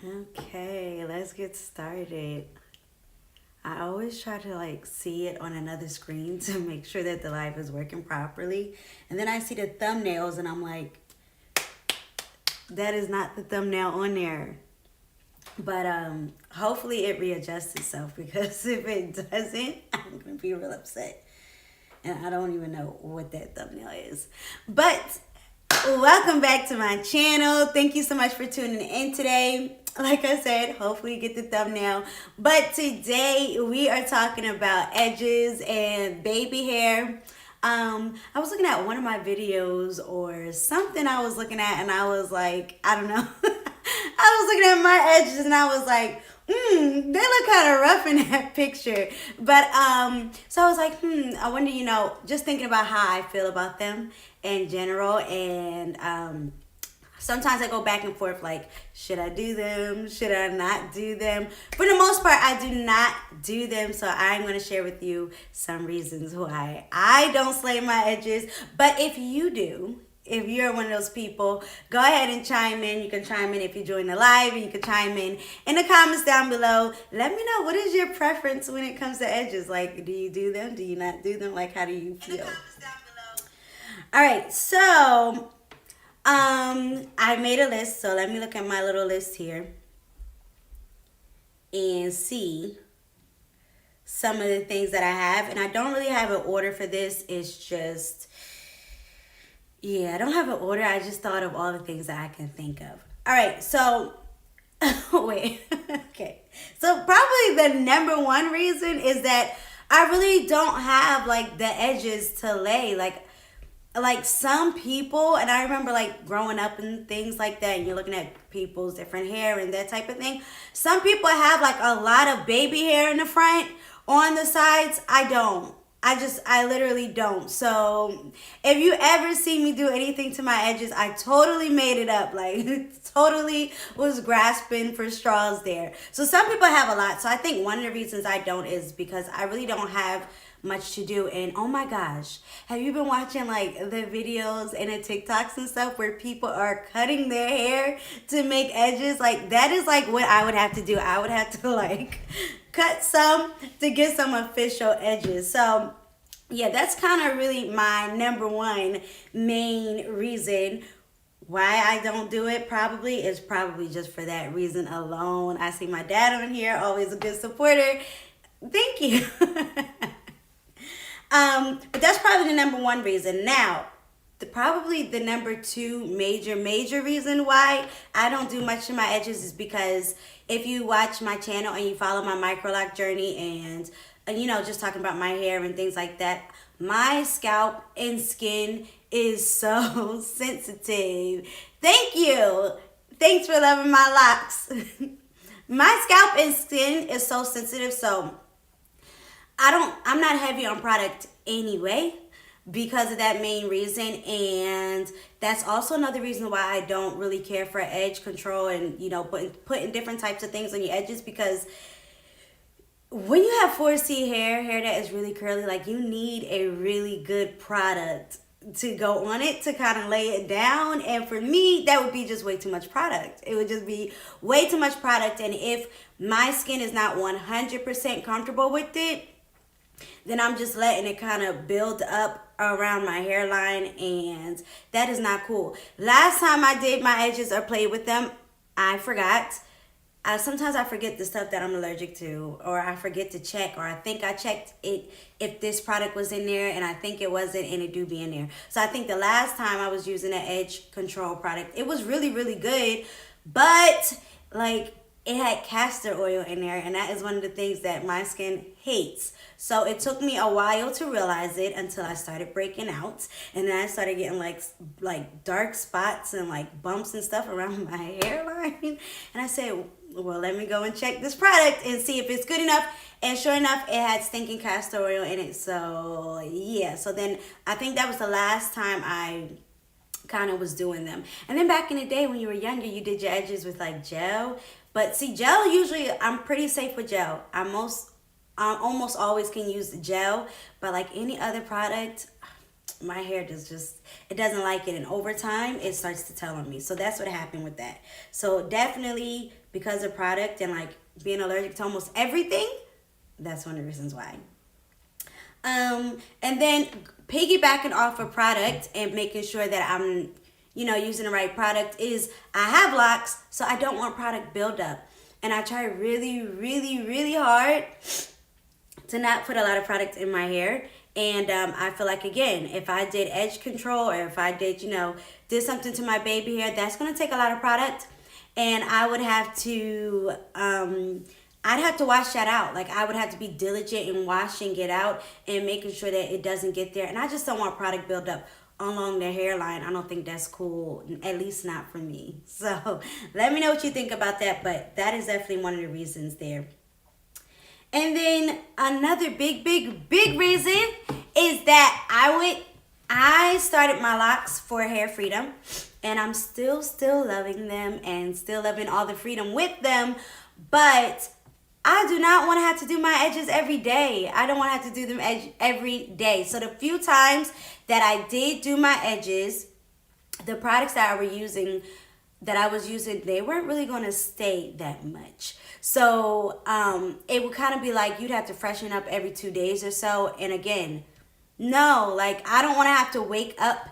Okay, let's get started. I always try to see it on another screen to make sure that the live is working properly. And then I see the thumbnails and I'm like, that is not the thumbnail on there. But hopefully it readjusts itself because if it doesn't, I'm gonna be real upset. And I don't even know what that thumbnail is. But welcome back to my channel. Thank you so much for tuning in today. Like I said, hopefully you get the thumbnail. But today we are talking about edges and baby hair. I was looking at one of my videos or something I was looking at and I was like, I don't know. I was looking at my edges and I was like, they look kind of rough in that picture. But so I was like, I wonder, just thinking about how I feel about them in general. And sometimes I go back and forth like, should I do them? Should I not do them? For the most part, I do not do them. So I'm going to share with you some reasons why I don't slay my edges. But if you do, if you're one of those people, go ahead and chime in. You can chime in if you join the live, and you can chime in the comments down below. Let me know, what is your preference when it comes to edges? Like, do you do them? Do you not do them? Like, how do you feel? In the comments down below. All right, so I made a list. So let me look at my little list here and see some of the things that I have. And I don't really have an order for this. It's just, yeah, I don't have an order. I just thought of all the things that I can think of. All right, so, wait, okay. So probably the number one reason is that I really don't have the edges to lay. Like some people, and I remember growing up and things like that, and you're looking at people's different hair and that type of thing. Some people have a lot of baby hair in the front. On the sides, I don't. I literally don't. So if you ever see me do anything to my edges, I totally made it up. Totally was grasping for straws there. So some people have a lot. So I think one of the reasons I don't is because I really don't have much to do. And oh my gosh, have you been watching the videos and the TikToks and stuff where people are cutting their hair to make edges? That is what I would have to do. I would have to cut some to get some official edges. So yeah, that's kind of really my number one main reason why I don't do it. Probably just for that reason alone. I see my dad on here, always a good supporter. Thank you. But that's probably the number one reason. Now, probably the number two major reason why I don't do much to my edges is because if you watch my channel and you follow my Microloc journey and just talking about my hair and things like that, my scalp and skin is so sensitive. Thank you. Thanks for loving my locks. My scalp and skin is so sensitive, so I'm not heavy on product anyway because of that main reason. And that's also another reason why I don't really care for edge control and putting different types of things on your edges, because when you have 4C hair that is really curly, you need a really good product to go on it to kind of lay it down. And for me, that would be just way too much product. It would just be way too much product. And if my skin is not 100% comfortable with it, then I'm just letting it kind of build up around my hairline, and that is not cool. Last time I did my edges or played with them, I forgot. Sometimes I forget the stuff that I'm allergic to, or I forget to check, or I think I checked it if this product was in there, and I think it wasn't, and it do be in there. So I think the last time I was using an edge control product, it was really, really good, but it had castor oil in there, and that is one of the things that my skin hates. So it took me a while to realize it until I started breaking out, and then I started getting like dark spots and bumps and stuff around my hairline. And I said, well, let me go and check this product and see if it's good enough. And sure enough, it had stinking castor oil in it. So yeah, so then I think that was the last time I kind of was doing them. And then back in the day when you were younger, you did your edges with gel. But see, gel, usually I'm pretty safe with gel. I almost always can use the gel, but any other product, my hair it doesn't like it, and over time it starts to tell on me. So that's what happened with that. So definitely because of product and like being allergic to almost everything. That's one of the reasons why. And then piggybacking off a product and making sure that I'm, using the right product is I have locks, so I don't want product buildup. And I try really, really, really hard to not put a lot of product in my hair. And I feel like, again, if I did edge control or if I did, did something to my baby hair, that's going to take a lot of product. And I would have to, I'd have to wash that out. Like, I would have to be diligent in washing it out and making sure that it doesn't get there. And I just don't want product buildup along the hairline. I don't think that's cool, at least not for me. So let me know what you think about that. But that is definitely one of the reasons there. And then another big reason is that I started my locks for hair freedom, and I'm still loving them and still loving all the freedom with them, but I do not want to have to do my edges every day. I don't want to have to do them every day. So the few times that I did do my edges, the products that I was using, they weren't really going to stay that much. So it would kind of be like you'd have to freshen up every 2 days or so. And again, no, like I don't want to have to wake up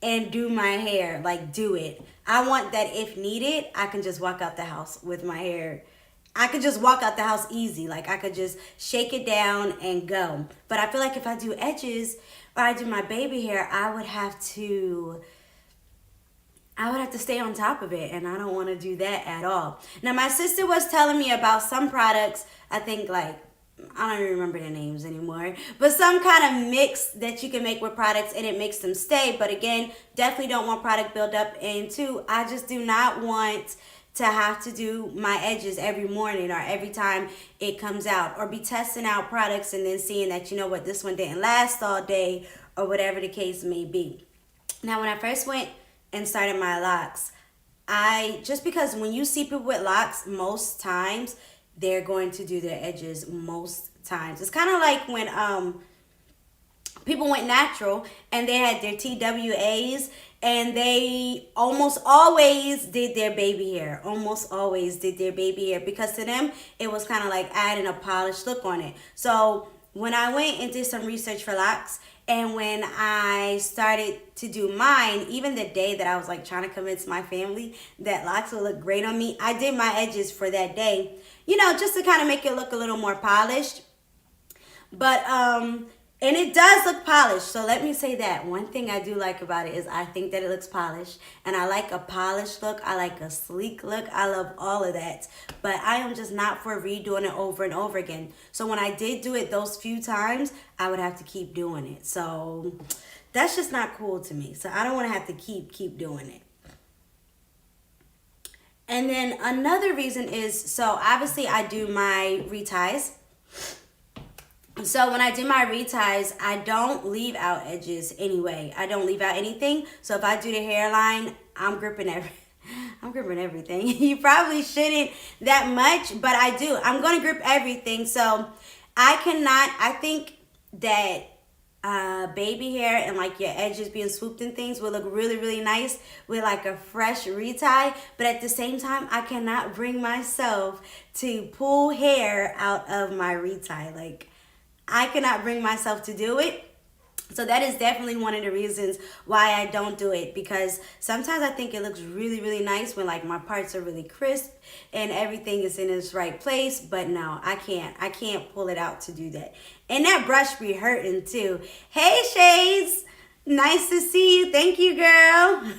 and do my hair, like do it. I want that if needed, I can just walk out the house with my hair. I could just walk out the house easy. Like I could just shake it down and go. But I feel like if I do edges or I do my baby hair, I would have to stay on top of it, and I don't want to do that at all. Now, my sister was telling me about some products, I think like, I don't even remember their names anymore, but some kind of mix that you can make with products and it makes them stay. But again, definitely don't want product buildup. And two, I just do not want to have to do my edges every morning or every time it comes out, or be testing out products and then seeing that, this one didn't last all day or whatever the case may be. Now, when I first went and started my locks, just because when you see people with locks, most times they're going to do their edges most times. It's kind of like when people went natural and they had their TWAs and they almost always did their baby hair. Almost always did their baby hair because to them, it was kind of like adding a polished look on it. So when I went and did some research for locks, and when I started to do mine, even the day that I was like trying to convince my family that locks would look great on me, I did my edges for that day, just to kind of make it look a little more polished. But, and it does look polished. So let me say that. One thing I do like about it is I think that it looks polished. And I like a polished look. I like a sleek look. I love all of that. But I am just not for redoing it over and over again. So when I did do it those few times, I would have to keep doing it. So that's just not cool to me. So I don't want to have to keep doing it. And then another reason is, so obviously I do my reties. So when I do my reties, I don't leave out edges anyway. I don't leave out anything. So if I do the hairline, I'm gripping everything. You probably shouldn't that much, but I do. I'm going to grip everything. So I think that baby hair and like your edges being swooped and things will look really, really nice with like a fresh retie. But at the same time, I cannot bring myself to pull hair out of my retie. Like, I cannot bring myself to do it. So that is definitely one of the reasons why I don't do it, because sometimes I think it looks really, really nice when like my parts are really crisp and everything is in its right place. But no, I can't pull it out to do that. And that brush be hurting too. Hey Shades, nice to see you. Thank you, girl.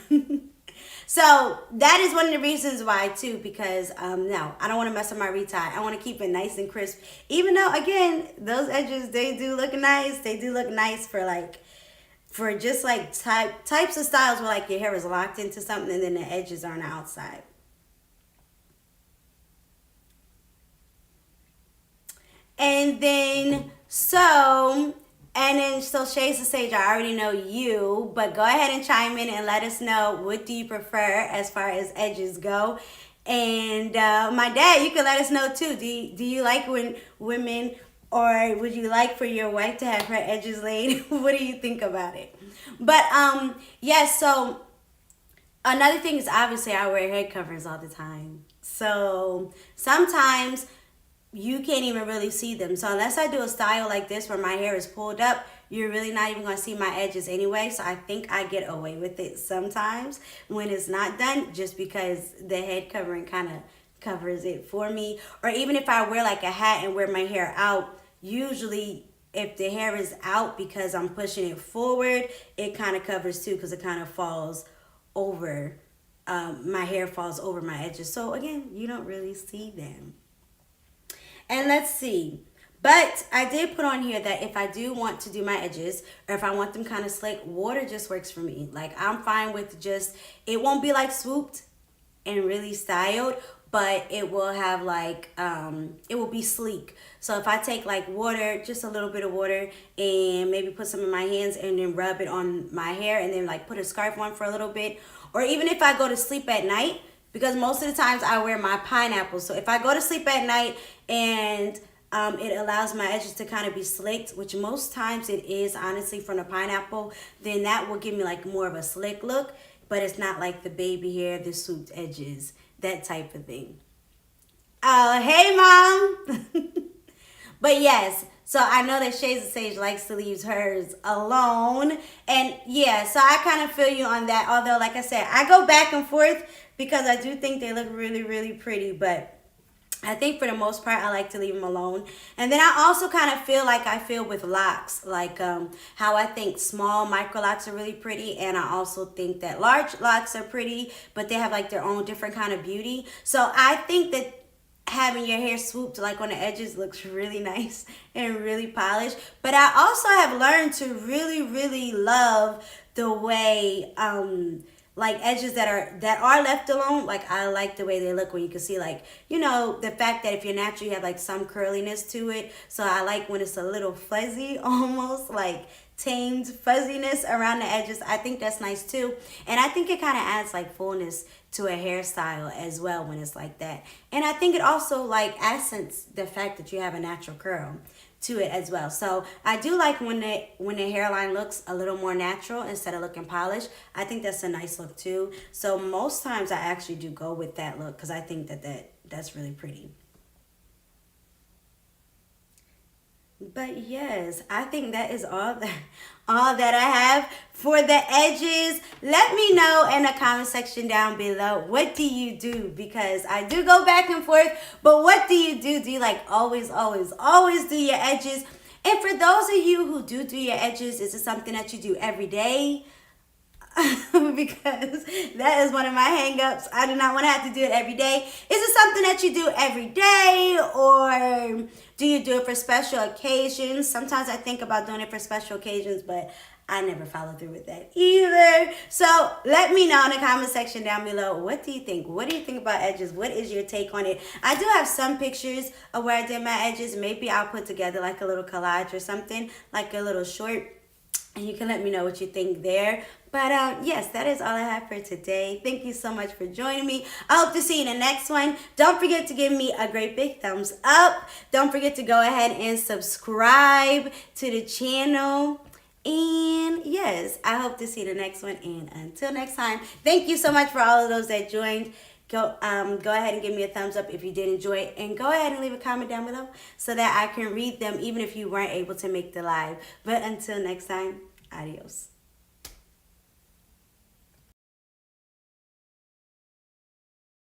So that is one of the reasons why too, because no, I don't want to mess up my retie. I want to keep it nice and crisp. Even though, again, those edges, they do look nice. They do look nice for just like types of styles where like your hair is locked into something and then the edges are on the outside. And then, so Shades of Sage, I already know you, but go ahead and chime in and let us know, what do you prefer as far as edges go? And my dad, you can let us know too. Do you like when women, or would you like for your wife to have her edges laid? What do you think about it? But yes, so another thing is obviously I wear head covers all the time. So sometimes you can't even really see them. So unless I do a style like this where my hair is pulled up, you're really not even going to see my edges anyway. So I think I get away with it sometimes when it's not done, just because the head covering kind of covers it for me. Or even if I wear like a hat and wear my hair out, usually if the hair is out because I'm pushing it forward, it kind of covers too, because it kind of falls over. My hair falls over my edges. So again, you don't really see them. And let's see. But I did put on here that if I do want to do my edges, or if I want them kind of slick, water just works for me. Like, I'm fine with just, it won't be like swooped and really styled, but it will have like, it will be sleek. So if I take like water, just a little bit of water, and maybe put some in my hands and then rub it on my hair, and then like put a scarf on for a little bit. Or even if I go to sleep at night, because most of the times I wear my pineapple. So if I go to sleep at night and it allows my edges to kind of be slicked, which most times it is, honestly, from the pineapple, then that will give me like more of a slick look. But it's not like the baby hair, the swooped edges, that type of thing. Oh, hey, Mom. But yes, so I know that Shades of Sage likes to leave hers alone. And yeah, so I kind of feel you on that. Although, like I said, I go back and forth because I do think they look really, really pretty. But I think for the most part, I like to leave them alone. And then I also kind of feel like I feel with locks, like how I think small micro locks are really pretty. And I also think that large locks are pretty, but they have like their own different kind of beauty. So I think that having your hair swooped like on the edges looks really nice and really polished. But I also have learned to really, really love the way like edges that are left alone. Like, I like the way they look when you can see, like, you know, the fact that if you're natural, you have like some curliness to it. So I like when it's a little fuzzy, almost like tamed fuzziness around the edges. I think that's nice too. And I think it kind of adds like fullness to a hairstyle as well when it's like that. And I think it also like accents the fact that you have a natural curl to it as well. So I do like when the hairline looks a little more natural instead of looking polished. I think that's a nice look too. So most times I actually do go with that look because I think that's really pretty. But yes, I think that is all that I have for the edges. Let me know in the comment section down below, what do you do? Because I do go back and forth, but what do you do? Do you like always do your edges? And for those of you who do your edges, is it something that you do every day? Because that is one of my hang-ups. I do not want to have to do it every day. Is it something that you do every day, or do you do it for special occasions? Sometimes I think about doing it for special occasions, but I never follow through with that either. So let me know in the comment section down below, what do you think? What do you think about edges? What is your take on it? I do have some pictures of where I did my edges. Maybe I'll put together like a little collage or something, like a little short, and you can let me know what you think there. But yes, that is all I have for today. Thank you so much for joining me. I hope to see you in the next one. Don't forget to give me a great big thumbs up. Don't forget to go ahead and subscribe to the channel. And yes, I hope to see you in the next one. And until next time, thank you so much for all of those that joined. Go ahead and give me a thumbs up if you did enjoy it. And go ahead and leave a comment down below so that I can read them even if you weren't able to make the live. But until next time, adios.